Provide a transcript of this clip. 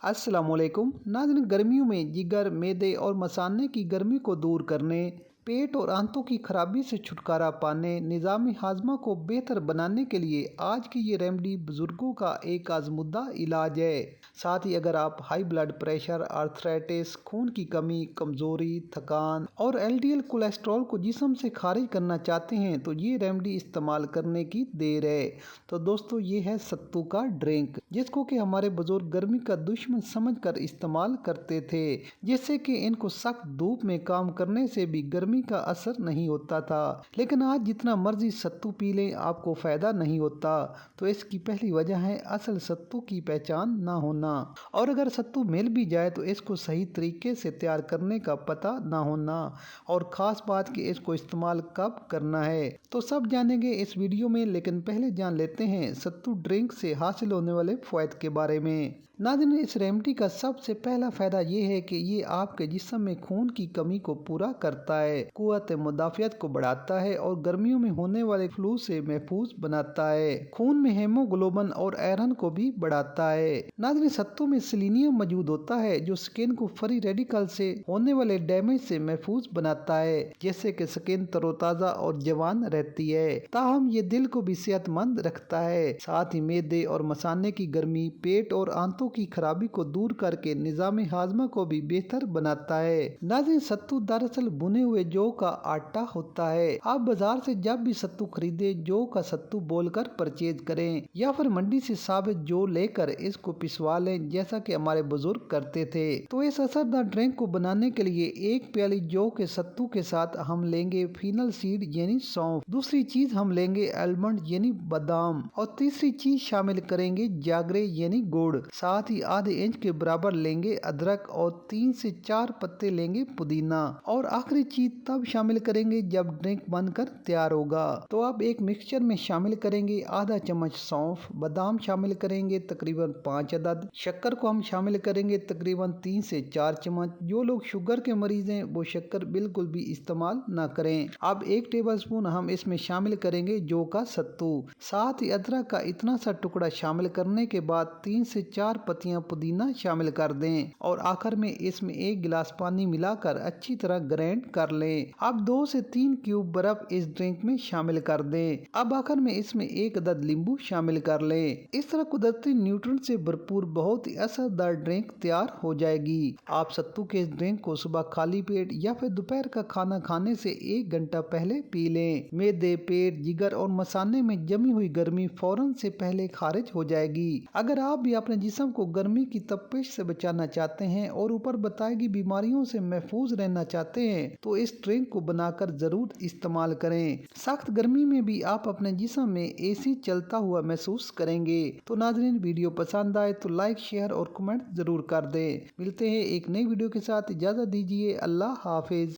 अस्सलाम वालेकुम नाज़रीन, गर्मियों में जिगर, मैदे और मसाने की गर्मी को दूर करने, पेट और आंतों की खराबी से छुटकारा पाने, निज़ाम हाजमा को बेहतर बनाने के लिए आज की ये रेमेडी बुजुर्गों का एक आजमुद्दा इलाज है। साथ ही अगर आप हाई ब्लड प्रेशर, आर्थराइटिस, खून की कमी, कमज़ोरी, थकान और एलडीएल कोलेस्ट्रॉल को जिस्म से खारिज करना चाहते हैं तो ये रेमेडी इस्तेमाल करने की देर है। तो दोस्तों, ये है सत्तू का ड्रिंक, जिसको कि हमारे बुजुर्ग गर्मी का दुश्मन समझकर इस्तेमाल करते थे, जिससे कि इनको सख्त धूप में काम करने से भी गर्मी का असर नहीं होता था। लेकिन आज जितना मर्जी सत्तू पी लें, आपको फायदा नहीं होता। तो इसकी पहली वजह है असल सत्तू की पहचान ना होना, और अगर सत्तू मिल भी जाए तो इसको सही तरीके से तैयार करने का पता ना होना, और खास बात कि इसको इस्तेमाल कब करना है। तो सब जानेंगे इस वीडियो में, लेकिन पहले जान लेते हैं सत्तू ड्रिंक से हासिल होने वाले फायद के बारे में। नाज़रीन, इस रेमेडी का सबसे पहला फायदा ये है कि ये आपके जिस्म में खून की कमी को पूरा करता है, कुव्वत मुदाफ़ियत को बढ़ाता है और गर्मियों में होने वाले फ्लू से महफूज बनाता है। खून में हेमोग्लोबिन और आयरन को भी बढ़ाता है। नाज़रीन, सत्तू में सेलेनियम मौजूद होता है जो स्किन को फ्री रेडिकल से होने वाले डैमेज से महफूज बनाता है, जिससे कि स्किन तरोताजा और जवान रहती है। ताहम ये दिल को भी सेहतमंद रखता है। साथ ही मैदे और मसाने की गर्मी, पेट और आंतों की खराबी को दूर करके निज़ाम हाजमा को भी बेहतर बनाता है। नाज़रीन, सत्तू दरअसल भुने हुए जौ का आटा होता है। आप बाजार से जब भी सत्तू खरीदे, जौ का सत्तू बोलकर परचेज करें, या फिर मंडी से साबित जौ लेकर इसको पिसवा लें, जैसा कि हमारे बुजुर्ग करते थे। तो इस असरदार ड्रिंक को बनाने के लिए एक प्याली जौ के सत्तू के साथ हम लेंगे फीनल सीड यानी सौंफ, दूसरी चीज हम लेंगे आलमंड यानी बादाम, और तीसरी चीज शामिल करेंगे जागरे यानी गुड़। साथ ही आधे इंच के बराबर लेंगे अदरक और 3 से 4 पत्ते लेंगे पुदीना, और आखिरी चीज तब शामिल करेंगे जब ड्रिंक बनकर तैयार होगा। तो अब एक मिक्सचर में शामिल करेंगे आधा चम्मच सौंफ, बादाम शामिल करेंगे तकरीबन 5 अदद, शक्कर को हम शामिल करेंगे तकरीबन 3 से 4 चम्मच। जो लोग शुगर के मरीज हैं वो शक्कर बिल्कुल भी इस्तेमाल ना करें। अब 1 टेबलस्पून हम इसमें शामिल करेंगे जौ का सत्तू। साथ ही अदरक का इतना सा टुकड़ा शामिल करने के बाद 3 से 4 पत्तियां पुदीना शामिल कर दें, और आखिर में इसमें 1 गिलास पानी मिलाकर अच्छी तरह ग्राइंड कर लें। अब 2 से 3 क्यूब बर्फ इस ड्रिंक में शामिल कर दें। अब आखिर में इसमें 1 अदद नींबू शामिल कर लें। इस तरह कुदरती न्यूट्रिएंट से भरपूर बहुत ही असरदार ड्रिंक तैयार हो जाएगी। आप सत्तू के इस ड्रिंक को सुबह खाली पेट या फिर दोपहर का खाना खाने से 1 घंटा पहले पी लें। मैदे, पेट, जिगर और मसाने में जमी हुई गर्मी फौरन से पहले खारिज हो जाएगी। अगर आप भी अपने जिस्म को गर्मी की तपिश से बचाना चाहते हैं और ऊपर बताई गई बीमारियों से महफूज रहना चाहते हैं तो इस ड्रिंक को बनाकर जरूर इस्तेमाल करें। सख्त गर्मी में भी आप अपने जिस्म में एसी चलता हुआ महसूस करेंगे। तो नाज़रीन, वीडियो पसंद आए तो लाइक, शेयर और कमेंट जरूर कर दें। मिलते हैं एक नई वीडियो के साथ, इजाजत दीजिए। अल्लाह हाफिज।